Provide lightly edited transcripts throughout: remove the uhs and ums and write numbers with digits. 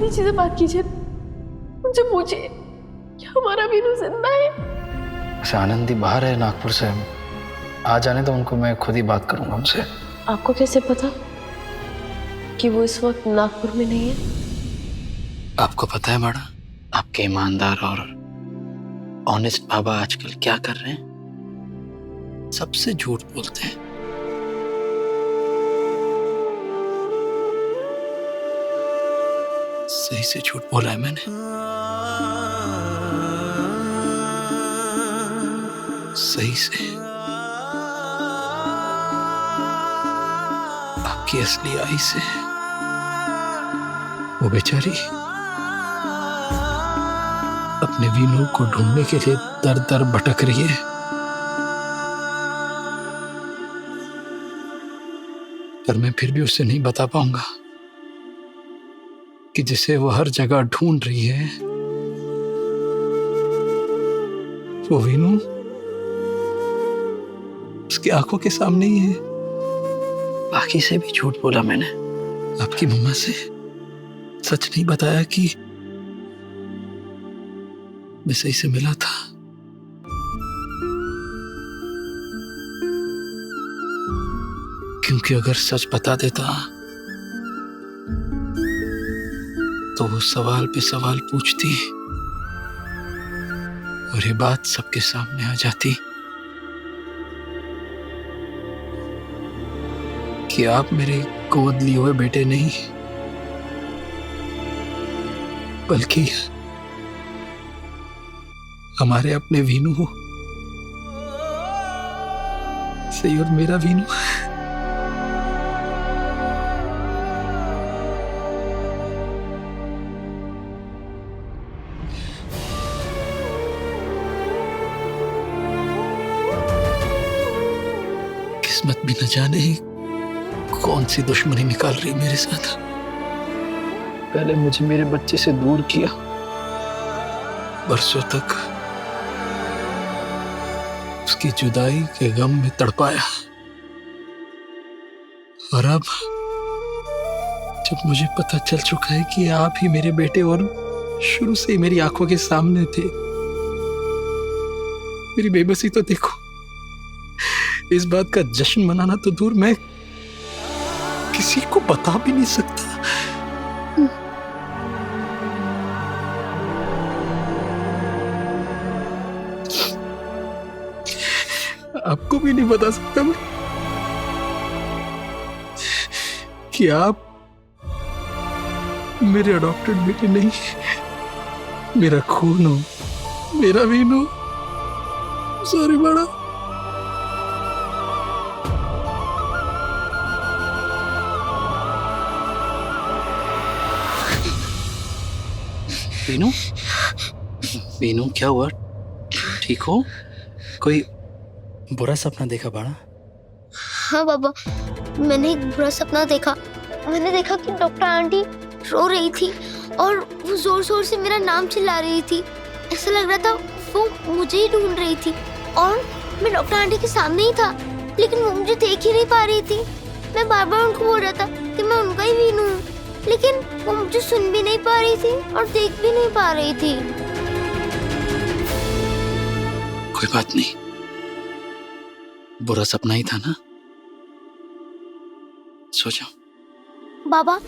नीचे से बात कीजिए, मुझे पूछिए क्या हमारा वीनू जिंदा है? वैसे आनंदी बाहर है नागपुर से, आ जाने तो उनको, मैं खुद ही बात करूंगा उनसे। आपको कैसे पता कि वो इस वक्त नागपुर में नहीं है? आपको पता है मैडम, आपके ईमानदार और ऑनेस्ट बाबा आजकल क्या कर रहे हैं? सबसे झूठ बोलते हैं। सही से झूठ बोला है मैंने। सही से। आपकी असली आई से। वो बेचारी अपने वीनू को ढूंढने के लिए दर दर भटक रही है, पर मैं फिर भी उसे नहीं बता पाऊंगा कि जिसे वो हर जगह ढूंढ रही है वो वीनू उसकी आंखों के सामने ही है। बाकी से भी झूठ बोला मैंने। आपकी मम्मा से सच नहीं बताया कि मैं सही से मिला था। क्योंकि अगर सच बता देता तो वो सवाल पे सवाल पूछती और ये बात सबके सामने आ जाती कि आप मेरे गोद लिए हुए बेटे नहीं, बल्कि हमारे अपने वीनू हो। सही, और मेरा वीनू। किस्मत भी न जाने कौन सी दुश्मनी निकाल रही मेरे साथ। पहले मुझे मेरे बच्चे से दूर किया, बरसों तक उसकी जुदाई के गम में तड़पाया, और अब जब मुझे पता चल चुका है कि आप ही मेरे बेटे और शुरू से ही मेरी आंखों के सामने थे, मेरी बेबसी तो देखो। इस बात का जश्न मनाना तो दूर, मैं किसी को बता भी नहीं सकता। आपको भी नहीं बता सकता मैं कि आप मेरे अडॉप्टेड बेटे नहीं, मेरा खून हो, मेरा वीनू। सॉरी बड़ा। वीनू, वीनू क्या हुआ? ठीक हो? कोई बुरा सपना देखा बाड़ा? हाँ बाबा, मैंने एक बुरा सपना देखा। मैंने देखा कि डॉक्टर आंटी रो रही थी और वो जोर जोर से मेरा नाम चिल्ला रही थी। ऐसा लग रहा था वो मुझे ही ढूंढ रही थी, और मैं डॉक्टर आंटी के सामने ही था, लेकिन वो मुझे देख ही नहीं पा रही थी। मैं बार बार उनको बोल रहा था कि मैं उनका ही वीनू हूँ, लेकिन वो मुझे सुन भी नहीं पा रही थी और देख भी नहीं पा रही थी। कोई बात नहीं, बुरा सपना ही था ना। सो जाओ। बाबा,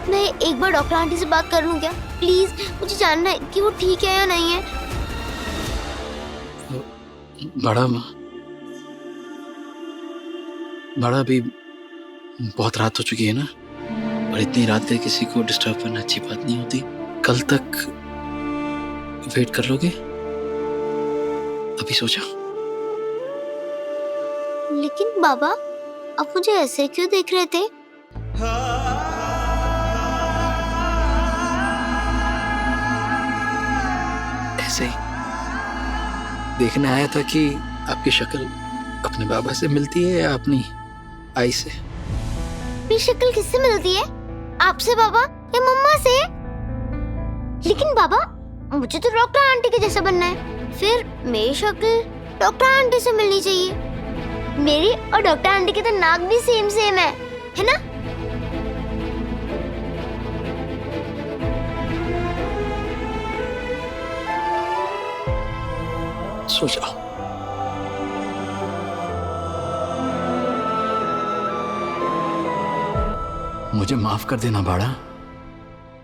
मैं एक बार डॉक्टर आंटी से बात कर लूं क्या? प्लीज, मुझे जानना है कि वो ठीक है या नहीं है। बड़ा अभी बहुत रात हो चुकी है ना, और इतनी रात में किसी को डिस्टर्ब करना अच्छी बात नहीं होती। कल तक वेट कर लोगे? अभी सो जाओ। लेकिन बाबा, आप मुझे ऐसे क्यों देख रहे थे? ऐसे ही देखने आया था कि आपकी शक्ल अपने बाबा से मिलती है या अपनी आई से। मेरी शक्ल किससे मिलती है? आपसे बाबा या मम्मा से? लेकिन बाबा, मुझे तो डॉक्टर आंटी के जैसा बनना है, फिर मेरी शक्ल डॉक्टर आंटी से मिलनी चाहिए। मेरी और डॉक्टर आंटी के तो नाक भी सेम सेम है ना? सो जाओ। मुझे माफ कर देना बाड़ा,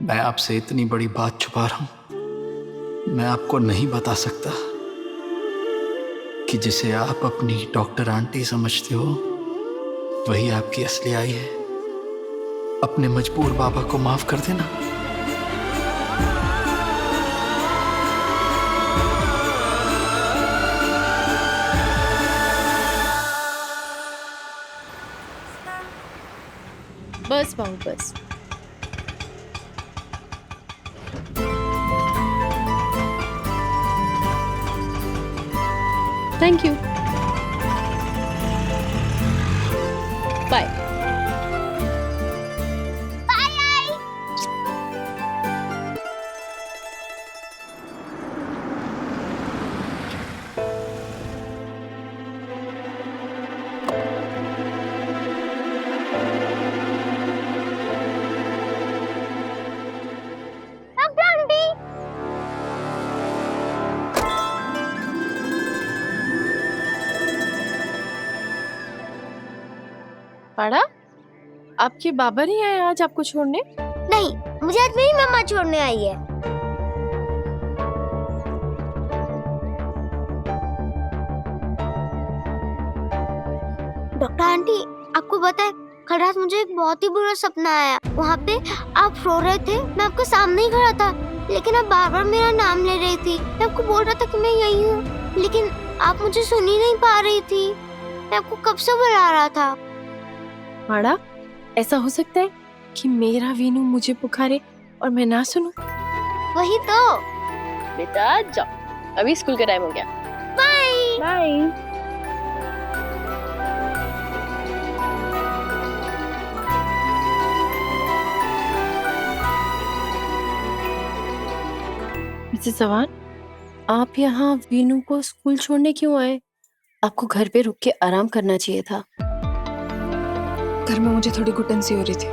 मैं आपसे इतनी बड़ी बात छुपा रहा हूं। मैं आपको नहीं बता सकता कि जिसे आप अपनी डॉक्टर आंटी समझते हो वही आपकी असली आई है। अपने मजबूर बाबा को माफ कर देना। बस बाबू बस। Thank you, bye. Doctor aunty, पाड़ा, आपके बाबा नहीं आए आज आपको छोड़ने? नहीं, मुझे आज मेरी मम्मा छोड़ने आई है। डॉक्टर आंटी, आपको पता है कल रात मुझे एक बहुत ही बुरा सपना आया। वहाँ पे आप रो रहे थे, मैं आपके सामने ही खड़ा था, लेकिन आप बार बार मेरा नाम ले रही थी। मैं आपको बोल रहा था कि मैं यही हूँ, लेकिन आप मुझे सुन ही नहीं पा रही थी। मैं आपको कब से बुला रहा था। पाड़ा, ऐसा हो सकता है कि मेरा वीनू मुझे पुकारे और मैं ना सुनूं? वही तो। बेटा जाओ, अभी स्कूल का टाइम हो गया। Bye bye. मिसेस चौहान, आप यहाँ वीनू को स्कूल छोड़ने क्यों आए? आपको घर पे रुक के आराम करना चाहिए था। घर में मुझे थोड़ी घुटन सी हो रही थी,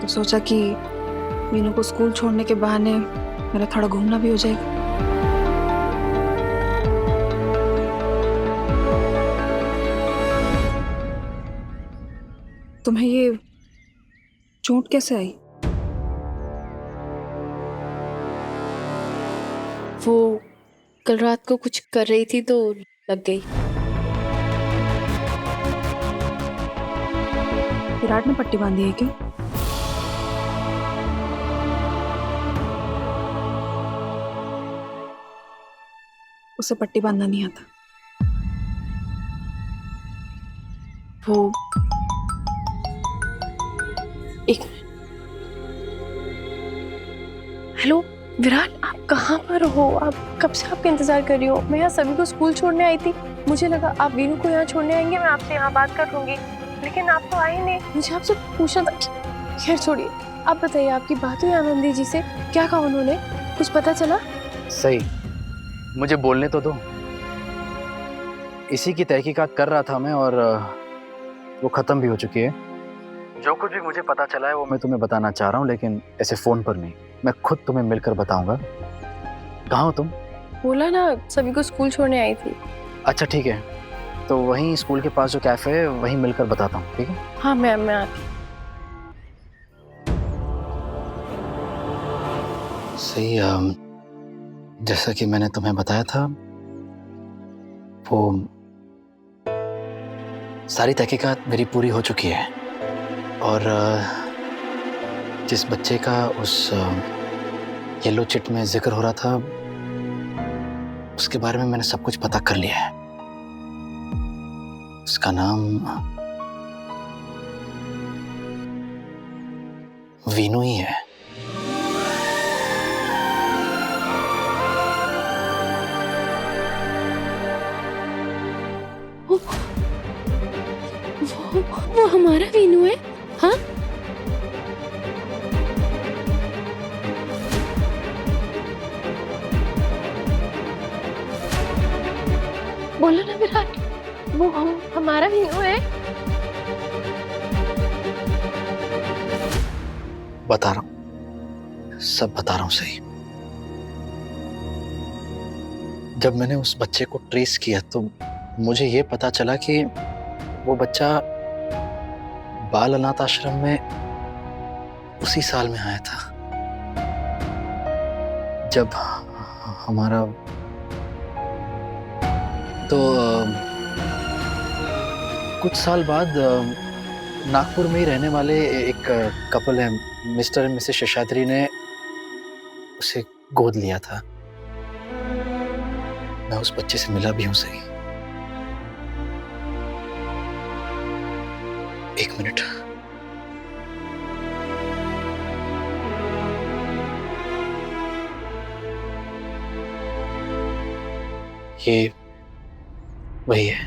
तो सोचा कि मीनू को स्कूल छोड़ने के बहाने मेरा थोड़ा घूमना भी हो जाएगा। तुम्हें ये चोट कैसे आई? वो कल रात को कुछ कर रही थी तो लग गई। विराट ने पट्टी बांधी है क्या? उसे पट्टी बांधना नहीं आता। वो एक मिनट। हेलो विराट, आप कहाँ पर हो? आप कब से आपका इंतजार कर रही हो। मैं यहाँ सभी को स्कूल छोड़ने आई थी। मुझे लगा आप वीनू को यहाँ छोड़ने आएंगे, मैं आपसे यहाँ बात कर लूंगी, लेकिन आप तो आए नहीं। मुझे आपसे पूछना था। खैर छोड़िए, आप बताइए, आपकी बात हुई आनंदी जी से? क्या कहा उन्होंने? कुछ पता चला? सही, मुझे बोलने तो दो। इसी की तहकीकात कर रहा था मैं, और वो खत्म भी हो चुकी है। जो कुछ भी मुझे पता चला है वो मैं तुम्हें बताना चाह रहा हूँ, लेकिन ऐसे फोन पर नहीं, मैं खुद तुम्हें मिलकर बताऊंगा। कहाँ हो तुम? बोला ना, सभी को स्कूल छोड़ने आई थी। अच्छा ठीक है, तो वहीं स्कूल के पास जो कैफे है वहीं मिलकर बताता हूँ, ठीक है? हाँ मैं आती। सही, जैसा कि मैंने तुम्हें बताया था, वो सारी तहकीकात मेरी पूरी हो चुकी है, और जिस बच्चे का उस येलो चिट में जिक्र हो रहा था, उसके बारे में मैंने सब कुछ पता कर लिया है। उसका नाम वीनू ही है। वो हमारा वीनू है? हाँ, बोलो ना विराट, वो हमारा वीनू है। बता रहा हूँ, सब बता रहा हूँ। सही, जब मैंने उस बच्चे को ट्रेस किया तो मुझे ये पता चला कि वो बच्चा बाल अनाथ आश्रम में उसी साल में आया था जब हमारा तो कुछ साल बाद नागपुर में ही रहने वाले एक कपल है, मिस्टर एंड मिसेस शेषाद्री ने उसे गोद लिया था। मैं उस बच्चे से मिला भी हूं सही। एक मिनट। ये वही है।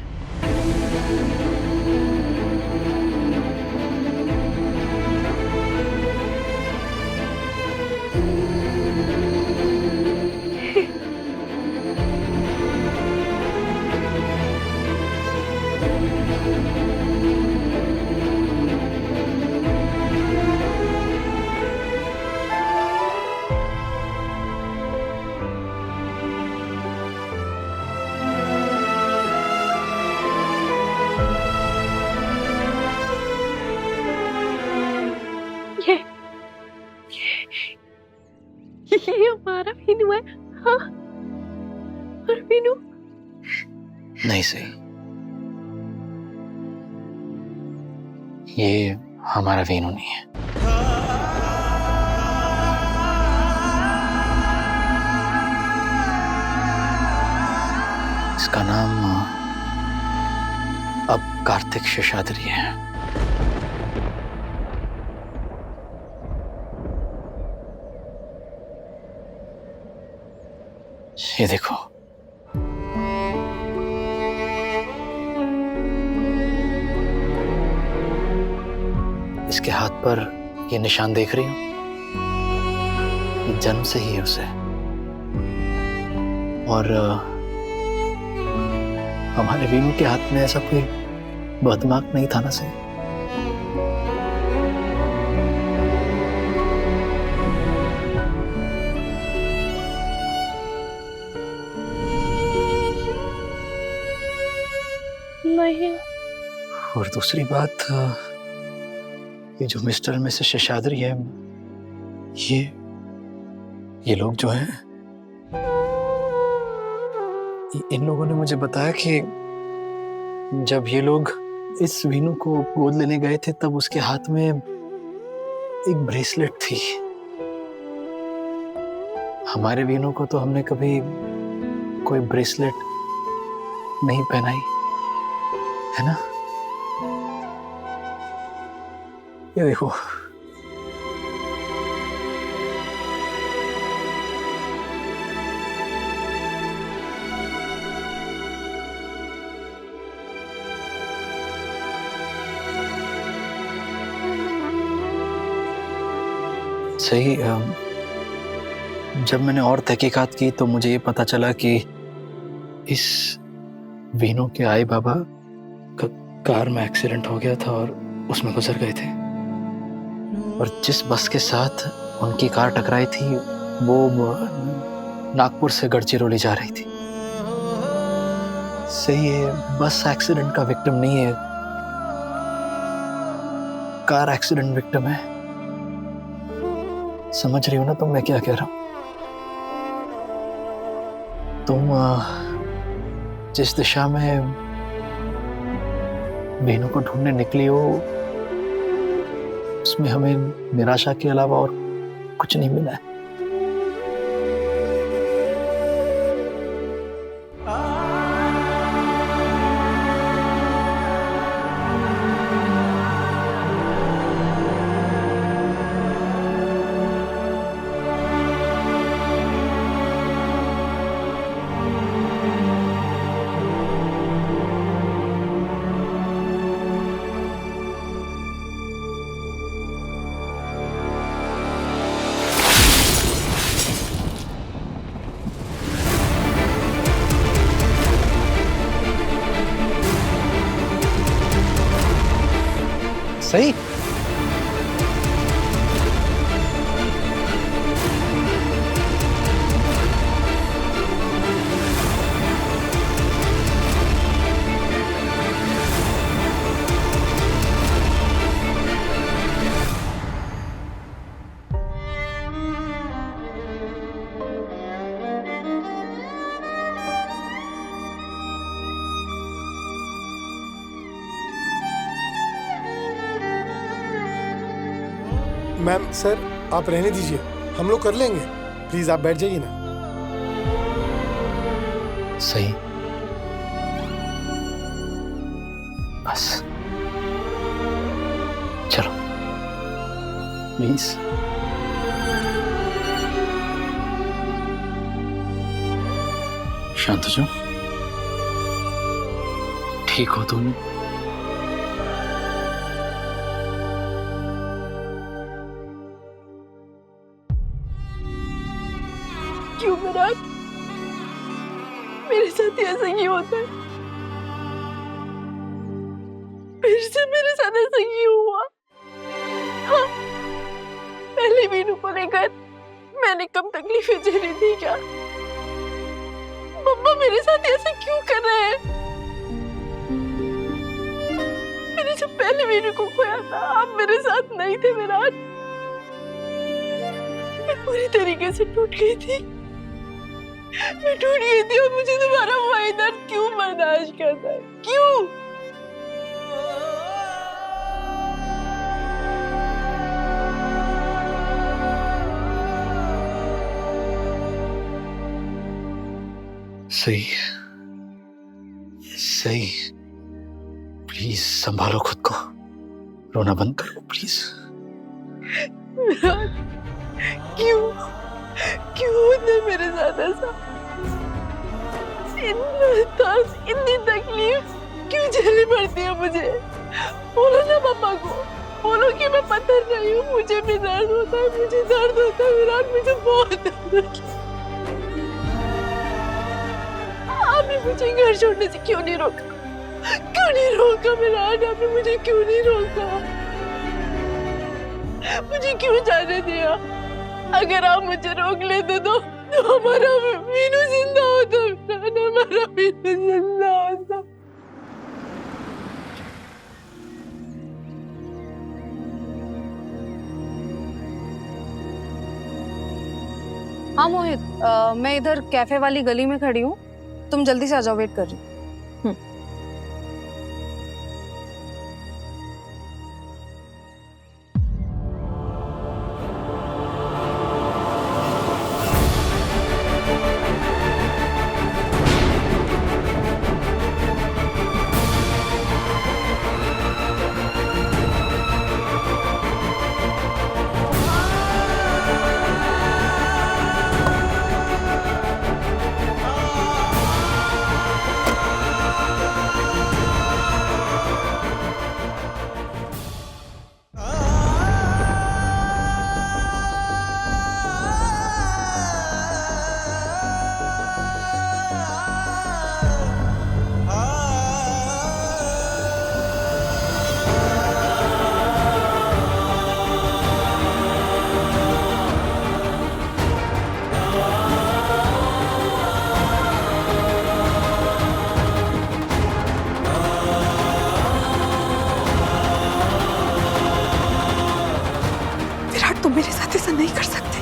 ये हमारा वीनू है। हाँ, और वीनू नहीं सही, ये हमारा वीनू नहीं है। इसका नाम अब कार्तिक शेषाद्री है। ये देखो, इसके हाथ पर ये निशान देख रही हो, ये जन्म से ही है उसे। और हमारे वीनू के हाथ में ऐसा कोई बदमाश नहीं था ना सही। नहीं। और दूसरी बात, ये जो मिस्टर और मिसेस शेषाद्री है, ये लोग जो हैं, इन लोगों ने मुझे बताया कि जब ये लोग इस वीनू को गोद लेने गए थे तब उसके हाथ में एक ब्रेसलेट थी। हमारे वीनू को तो हमने कभी कोई ब्रेसलेट नहीं पहनाई है ना। ये देखो, सही। जब मैंने और तहकीकात की तो मुझे ये पता चला कि इस वीनू के आई बाबा का कार में एक्सीडेंट हो गया था और उसमें गुजर गए थे। और जिस बस के साथ उनकी कार टकराई थी वो नागपुर से गढ़चिरौली जा रही थी। सही है, बस एक्सीडेंट का विक्टिम नहीं है, कार एक्सीडेंट विक्टिम है। समझ रही हो ना तुम मैं क्या कह रहा हूं? तुम जिस दिशा में वीनू को ढूंढने निकली हो उसमें हमें निराशा के अलावा और कुछ नहीं मिला है। सही। मैम सर आप रहने दीजिए, हम लोग कर लेंगे, प्लीज आप बैठ जाइए ना। सही, बस चलो प्लीज। शांत हो जाओ, ठीक हो तुम? क्यों विराट, मेरे साथ ही ऐसा क्यों होता है? फिर से मेरे साथ ऐसा क्यों हुआ? हाँ, पहले वीनू को लेकर मैंने कम तकलीफें झेली थी क्या? मम्मा मेरे साथ ऐसा क्यों कर रहे हैं? मैंने जब पहले वीनू को खोया था, आप मेरे साथ नहीं थे विराट। मैं पूरी तरीके से टूट गई थी, मैं टूट गई थी, और मुझे दोबारा वही दर्द क्यों बर्दाश्त करना है? क्यों? सही सही, प्लीज संभालो खुद को, रोना बंद करो प्लीज। क्यों क्यों होता है मेरे साथ ऐसा? इतनी तकलीफ क्यों झेलनी पड़ती है मुझे? बोलो ना मम्मा को, बोलो कि मैं पत्थर नहीं हूँ, मुझे भी दर्द होता है, मुझे दर्द होता है विराट, मुझे बहुत दर्द होता है। आपने मुझे घर छोड़ने से क्यों नहीं रोका? क्यों नहीं रोका विराट? आपने मुझे क्यों नहीं रोका? मुझे क्यों जाने दिया? अगर आप मुझे रोक लेते तो हमारा वीनू जिंदा होता, हमारा वीनू जिंदा होता। हाँ मोहित, मैं इधर कैफे वाली गली में खड़ी हूँ, तुम जल्दी से आ जाओ, वेट कर रही हूँ। तुम मेरे साथ ऐसा नहीं कर सकते।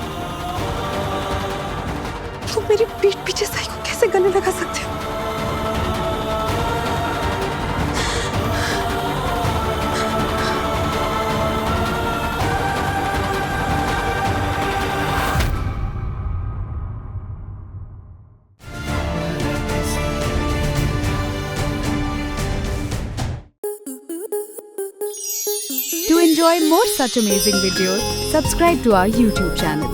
तुम मेरी पीठ पीछे साई को कैसे गले लगा सकते हो? To enjoy more such amazing videos, subscribe to our YouTube channel.